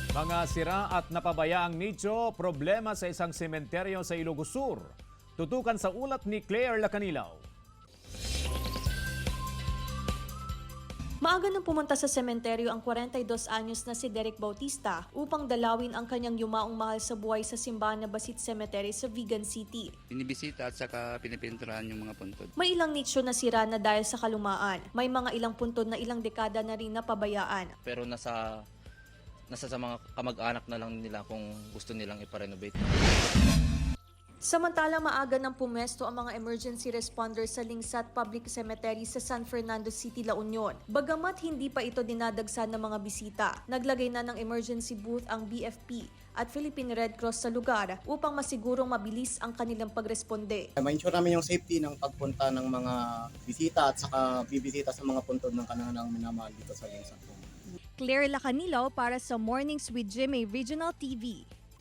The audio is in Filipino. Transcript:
Mga sira at napabayaang nicho, problema sa isang sementeryo sa Ilocos Sur. Tutukan sa ulat ni Claire Lacanilaw. Maaga nang pumunta sa sementeryo ang 42 anyos na si Derek Bautista upang dalawin ang kanyang yumaong mahal sa buhay sa simbahan na Basit Cemetery sa Vigan City. Binibisita at saka pinipinturahan yung mga puntod. May ilang nicho na sira na dahil sa kalumaan. May mga ilang puntod na ilang dekada na rin napabayaan. Pero nasa sa mga kamag-anak na lang nila kung gusto nilang iparenovate. Samantala, maaga nang pumesto ang mga emergency responders sa Lingsat Public Cemetery sa San Fernando City, La Union. Bagamat hindi pa ito dinadagsan ng mga bisita, naglagay na ng emergency booth ang BFP at Philippine Red Cross sa lugar upang masigurong mabilis ang kanilang pagresponde. Ma-ensure namin yung safety ng pagpunta ng mga bisita at saka bibisita sa mga puntod ng kanilang minamahal dito sa Lingsat. Claire Lacanilaw para sa Mornings with Jimmy Regional TV.